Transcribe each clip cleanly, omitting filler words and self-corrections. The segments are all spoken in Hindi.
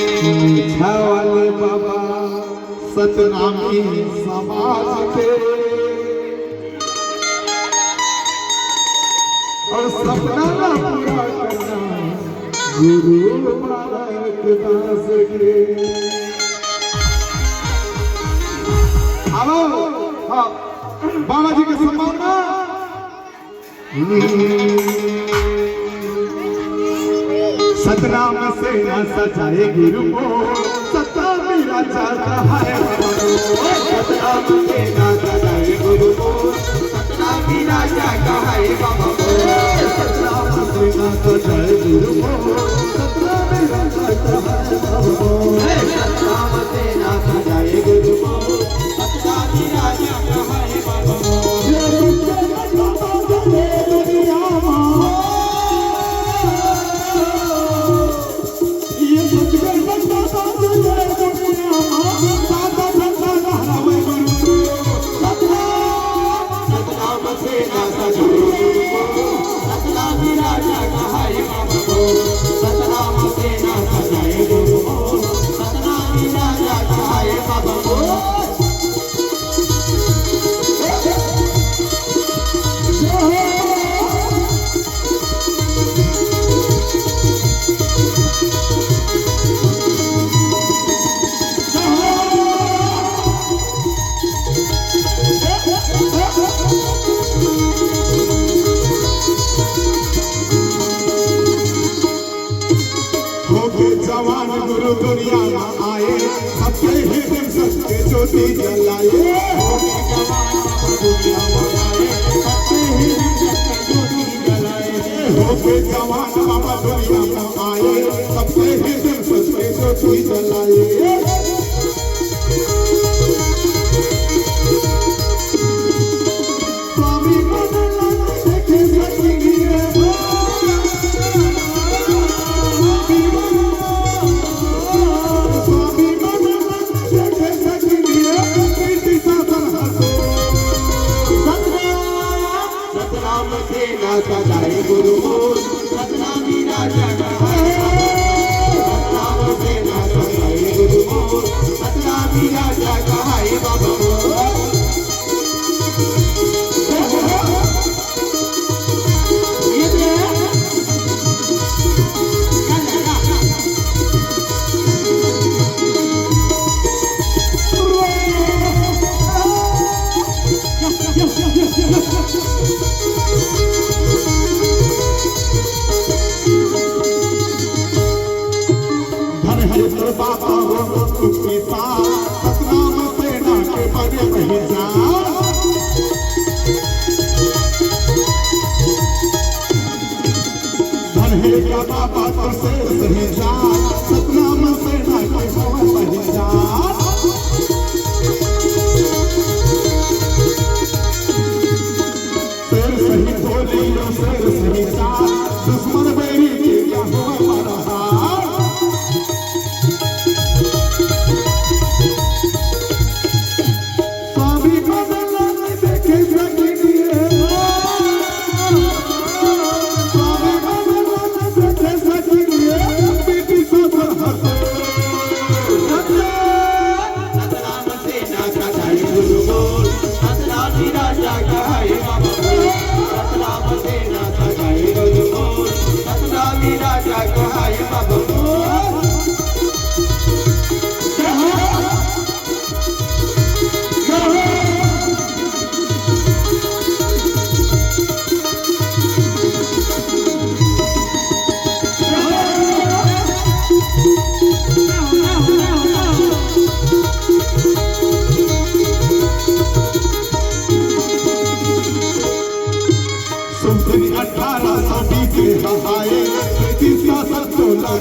छावले बाबा सतनामी समाज के और सपना ना पूरा करना गुरु बालक दास के। आओ हाँ बाबा जी के सम्मान सतनाम से न सजाए गुरु को सता मेरा चाहता है सतनाम से न सजाए गुरु को सतना मेरा चाहता है बाबा सतनाम से न सजाए गुरु को सतना मेरा चाहता है बाबा सतनाम से न सजाए गुरु को सतना मेरा चाहता है बाबा। जवान गुरु दुनिया में आए सबके हृदय सत्य ज्योति जलाए होके जवान बाबा दुनिया में आए सबके हृदय सत्य ज्योति जलाए सजाए गुरु सतना मेरा चाहता है सतनाम से न सजाए गुरु सतना मेरा चाहता है बाबा। बाबा हो तुझके साथ सतनाम सेना के बड़े नहीं जा धनहे का बाबा तो शेर नहीं जा सतनाम सेना के भवन नहीं जा शेर सही बोली शेर सही जा दुश्मन बैरी के क्या हुआ हमारा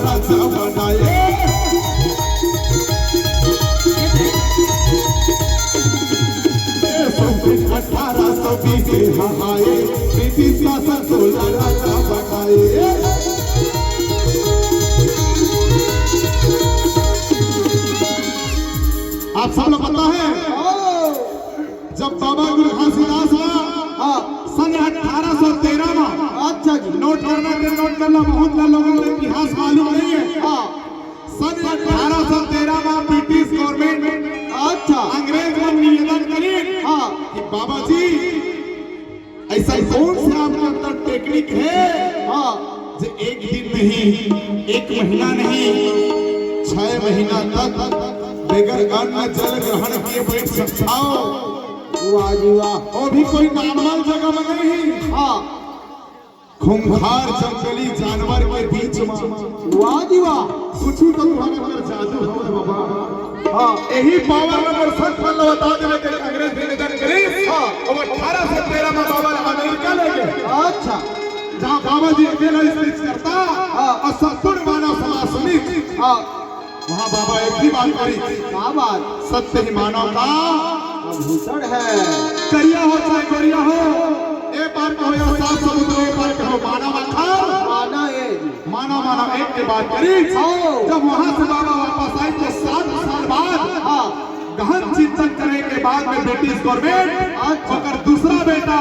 राजा बनाए आप सब लोग पता है जब बाबा गुरु घासीदास सन 1813 में अच्छा जी नोट करना बहुत लोगों को इतिहास मालूम नहीं है सन 1813 में ब्रिटिश गवर्नमेंट अच्छा अंग्रेज लोग निवेदन करी हाँ कि बाबा जी ऐसा कौन से आपके अंदर टेक्निक है हाँ जो एक दिन नहीं, एक महीना नहीं, 6 महीना तक बगैर अन्न जल ग्रहण किए बैठ सकते हो। वाह जी वाह। वो भी कोई नॉर्मल जगह में नहीं, हाँ खूंखार जंगली जानवर के बीच में। वाह जी वाह। कुछ तो तुम्हारे अंदर जादू हो बाबा। हाँ यही पावर नंबर 7 पर बता देवे कि कांग्रेस निवेदन करी। हाँ और 1813 में बाबा अमेरिका ले गए, अच्छा जहाँ बाबा जी अकेला स्पीच करता और संपूर्ण मानव समाज सुनित। हाँ वहाँ बाबा एक ही बात करी, क्या बात। सत्य ही मानव का भूषण है। करिया हो चाहे गोरिया हो, एक बार कहो या 7 समुद्र एक बार कहो, मानव अखार माना ये मानव एक के बात करी। जब वहाँ से बाबा वापस आए तो 7 साल बाद हाँ गहन चिंतन करने के बाद में ब्रिटिश गवर्नमेंट अगर दूसरा बेटा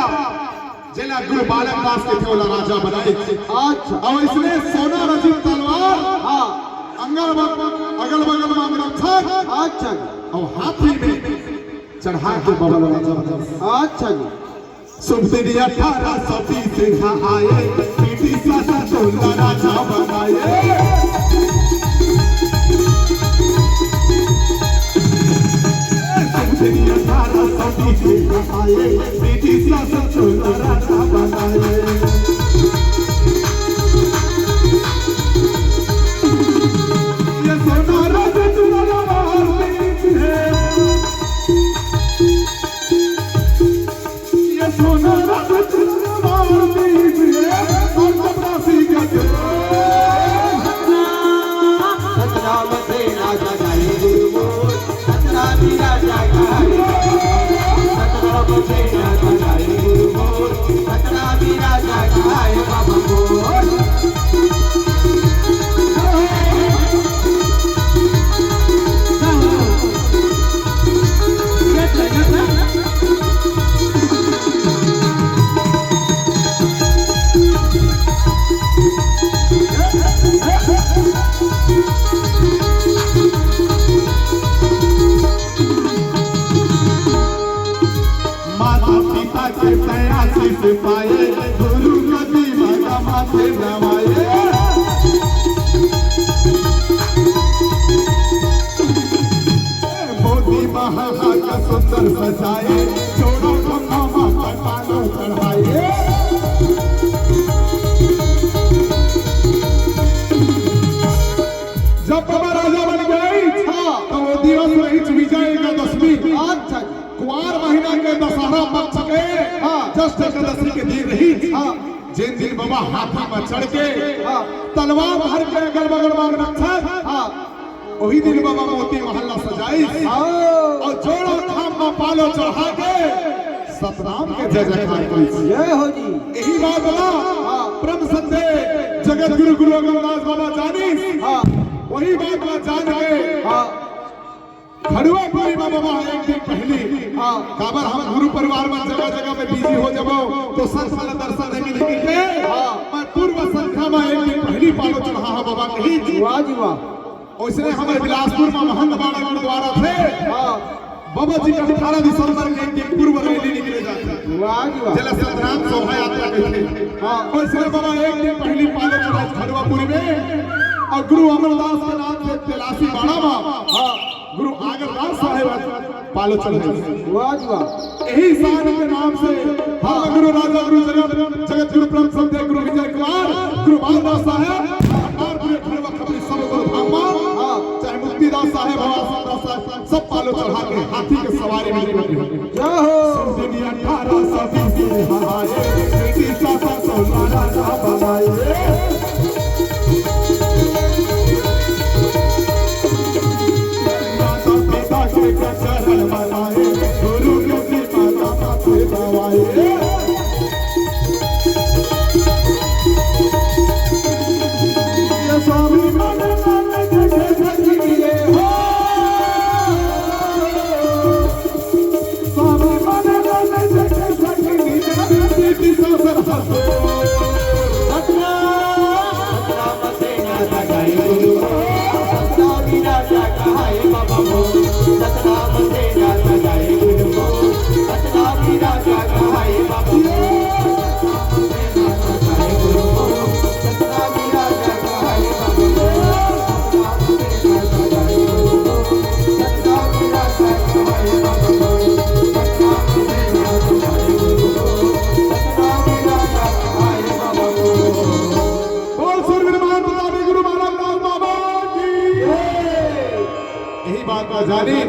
जिला गुरु बालक दास के थे राजा बनाए। अच्छा और इसने सोना रचित तलवार हाँ अगल बगल में अंगरक्षक अच्छा और हाथी में चढ़ा के बबल राजा बनाए। अच्छा जी। शुभ दिन 1820 से आए ब्रिटिश शासन सोना राजा बनाए। शुभ दिन 1820 से आए ब्रिटिश शासन सोना राजा बनाए। ये सोना राजा तलवार बीच है, ये सोना राजा तलवार बीच है, और चपरासी का सतनाम से राजा गाए गुरु बोल, सतनामी राजा गाए। सतनाम से राजा गाए गुरु बोल, सतनामी राजा गाए बाबा बोल। माता पिता के प्रयासी से पाए गुरु गति माता माथे नवाए। मोदी महाहा का सुंदर सजाए, चोरों को मामा पर पालो चढ़ाए। जब बाबा राजा बन गए तो वो दिवस रही विजय एकादशमी। अच्छा जी। कुआर महीना के दशहरा पक्ष के जस्ट एकादशी के दिन रही। जिन दिन बाबा हाथी में चढ़ के तलवार भर के अगल बगल में रखा, वही दिन बाबा मोती महल्ला सजाई और जोड़ो खाम में पालो चढ़ा के सतनाम के जय जयकार करी। जय हो जी। यही बात बला परम संदेह जगत गुरु गुरु अमरदास बाबा जानी। वही बात बला जान गए खड़ुआ कोई बाबा एक दिन पहले काबर हम गुरु परिवार में जगह जगह में बिजी हो जाबो तो संत वाला दर्शन नहीं मिलेगी के। मैं पूर्व संख्या में एक दिन पहली पालो चढ़ा बाबा कही। वाह जी वाह। उसने हमारे बिलासपुर में महंत बाड़ा गुरुद्वारा थे। बाबा जी का 18 दिसंबर के एक दिन पूर्व रैली निकले जाते। वाह जी वाह। जला सतनाम शोभा यात्रा करते। उसने बाबा एक दिन पहली पालो चढ़ा खड़ुआपुरी में और गुरु अमरदास के नाम से तिलासी बाड़ा में गुरु आगरदास साहेब पालो चढ़े। वाह जी वाह। यही शान के नाम से हम गुरु राजा गुरु जगत गुरु परम संदेह गुरु विजय कुमार गुरु बालदास साहेब और पूरे खड़वा खबरी सब गुरु धामा चाहे मुक्तिदास साहेब दास साहेब सब पालो चढ़ा के हाथी के सवारी में निकले। जय हो। दुनिया 1820 में हमारे ब्रिटिश शासन सोना राजा बनाए।